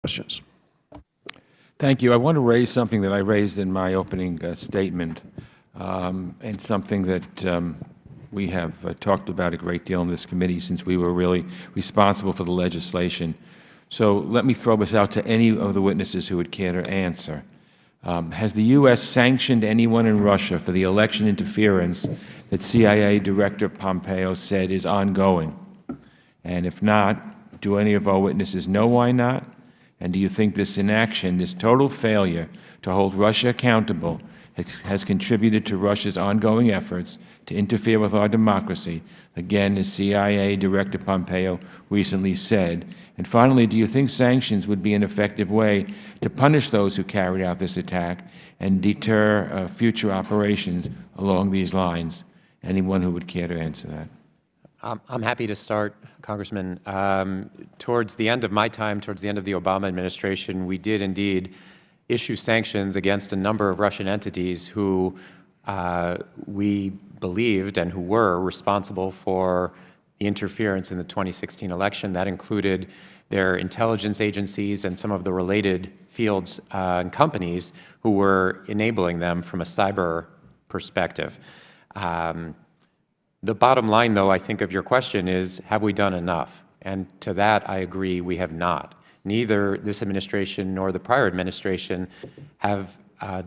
questions. Thank you. I want to raise something that I raised in my opening statement, and something that we have talked about a great deal in this committee since we were really responsible for the legislation. So let me throw this out to any of the witnesses who would care to answer. Has the U.S. sanctioned anyone in Russia for the election interference that CIA Director Pompeo said is ongoing? And if not, do any of our witnesses know why not? And do you think this inaction, this total failure to hold Russia accountable, has contributed to Russia's ongoing efforts to interfere with our democracy, again, as CIA Director Pompeo recently said? And finally, do you think sanctions would be an effective way to punish those who carried out this attack and deter future operations along these lines? Anyone who would care to answer that? I'm happy to start, Congressman. Towards the end of my time, towards the end of the Obama administration, we did indeed issue sanctions against a number of Russian entities who we believed and who were responsible for the interference in the 2016 election. That included their intelligence agencies and some of the related fields and companies who were enabling them from a cyber perspective. The bottom line, though, I think of your question is, have we done enough? And to that, I agree, we have not. Neither this administration nor the prior administration have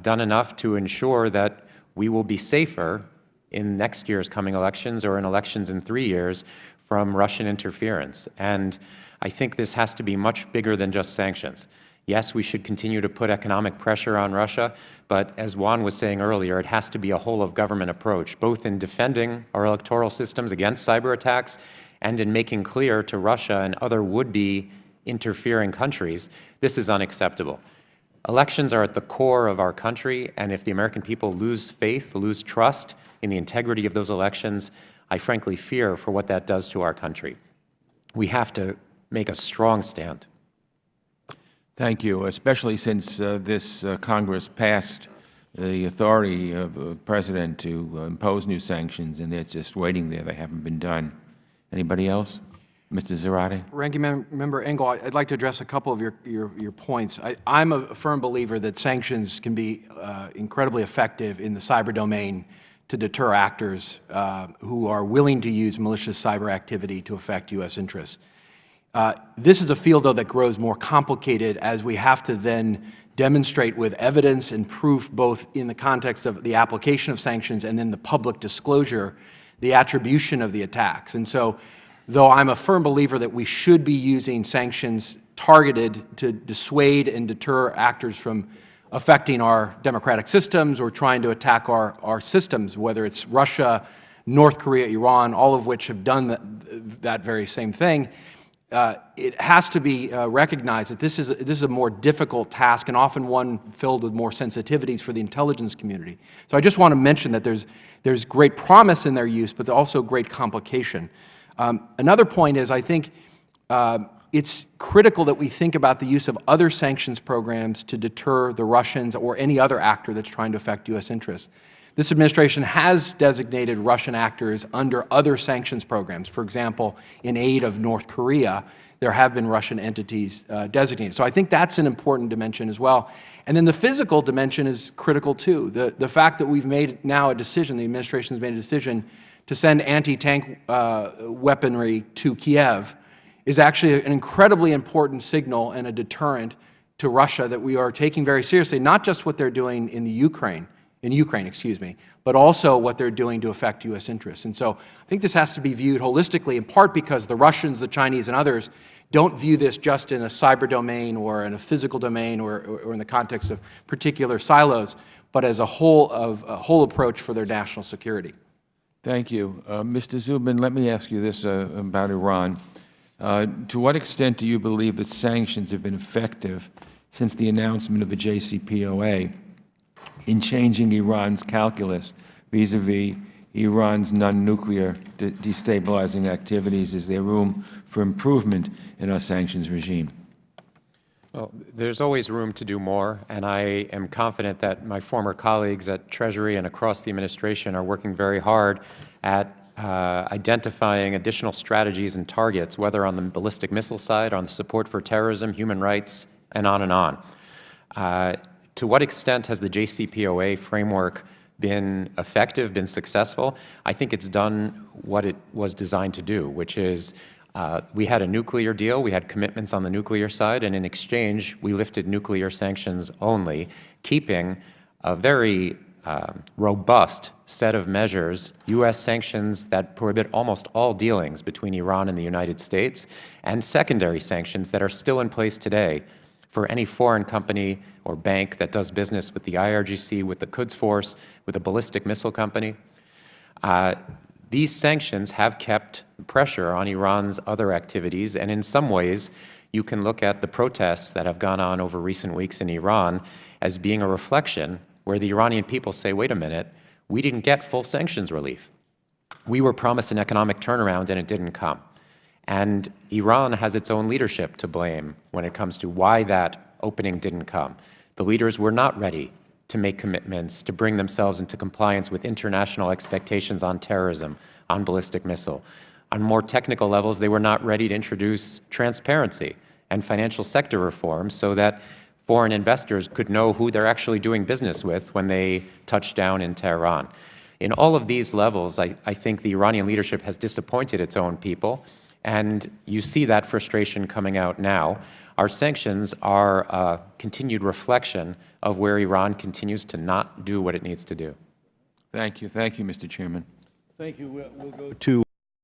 done enough to ensure that we will be safer in next year's coming elections or in elections in 3 years from Russian interference. And I think this has to be much bigger than just sanctions. Yes, we should continue to put economic pressure on Russia, but as Juan was saying earlier, it has to be a whole-of-government approach, both in defending our electoral systems against cyber attacks and in making clear to Russia and other would-be interfering countries, this is unacceptable. Elections are at the core of our country, and if the American people lose faith, lose trust in the integrity of those elections, I frankly fear for what that does to our country. We have to make a strong stand. Thank you, especially since this Congress passed the authority of the President to impose new sanctions, and it's just waiting there. They haven't been done. Anybody else? Mr. Zarate? Ranking Member Engel, I'd like to address a couple of your points. I'm a firm believer that sanctions can be incredibly effective in the cyber domain to deter actors who are willing to use malicious cyber activity to affect U.S. interests. This is a field, though, that grows more complicated as we have to then demonstrate with evidence and proof, both in the context of the application of sanctions and then the public disclosure, the attribution of the attacks. And so, though I'm a firm believer that we should be using sanctions targeted to dissuade and deter actors from affecting our democratic systems or trying to attack our systems, whether it's Russia, North Korea, Iran, all of which have done that very same thing, it has to be recognized that this is a more difficult task and often one filled with more sensitivities for the intelligence community. So I just want to mention that there's great promise in their use, but also great complication. Another point is I think it's critical that we think about the use of other sanctions programs to deter the Russians or any other actor that's trying to affect U.S. interests. This administration has designated Russian actors under other sanctions programs. For example, in aid of North Korea, there have been Russian entities designated. So I think that's an important dimension as well. And then the physical dimension is critical too. The fact that we've made now a decision, the administration has made a decision to send anti-tank weaponry to Kiev is actually an incredibly important signal and a deterrent to Russia that we are taking very seriously, not just what they're doing in Ukraine, but also what they're doing to affect U.S. interests. And so I think this has to be viewed holistically, in part because the Russians, the Chinese, and others don't view this just in a cyber domain or in a physical domain or in the context of particular silos, but as a whole approach for their national security. Thank you. Mr. Zubin, let me ask you this about Iran. To what extent do you believe that sanctions have been effective since the announcement of the JCPOA in changing Iran's calculus vis-a-vis Iran's non-nuclear destabilizing activities? Is there room for improvement in our sanctions regime? Well, there's always room to do more, and I am confident that my former colleagues at Treasury and across the administration are working very hard at identifying additional strategies and targets, whether on the ballistic missile side, on the support for terrorism, human rights, and on and on. To what extent has the JCPOA framework been effective, been successful? I think it's done what it was designed to do, which is we had a nuclear deal, we had commitments on the nuclear side, and in exchange, we lifted nuclear sanctions only, keeping a very robust set of measures, U.S. sanctions that prohibit almost all dealings between Iran and the United States, and secondary sanctions that are still in place today for any foreign company or bank that does business with the IRGC, with the Quds Force, with a ballistic missile company. These sanctions have kept pressure on Iran's other activities, and in some ways, you can look at the protests that have gone on over recent weeks in Iran as being a reflection where the Iranian people say, wait a minute, we didn't get full sanctions relief. We were promised an economic turnaround and it didn't come. And Iran has its own leadership to blame when it comes to why that opening didn't come. The leaders were not ready to make commitments to bring themselves into compliance with international expectations on terrorism, on ballistic missile. On more technical levels, they were not ready to introduce transparency and financial sector reforms so that foreign investors could know who they're actually doing business with when they touch down in Tehran. In all of these levels, I think the Iranian leadership has disappointed its own people, and you see that frustration coming out now. Our sanctions are a continued reflection of where Iran continues to not do what it needs to do. Thank you. Thank you, Mr. Chairman. Thank you. We'll go to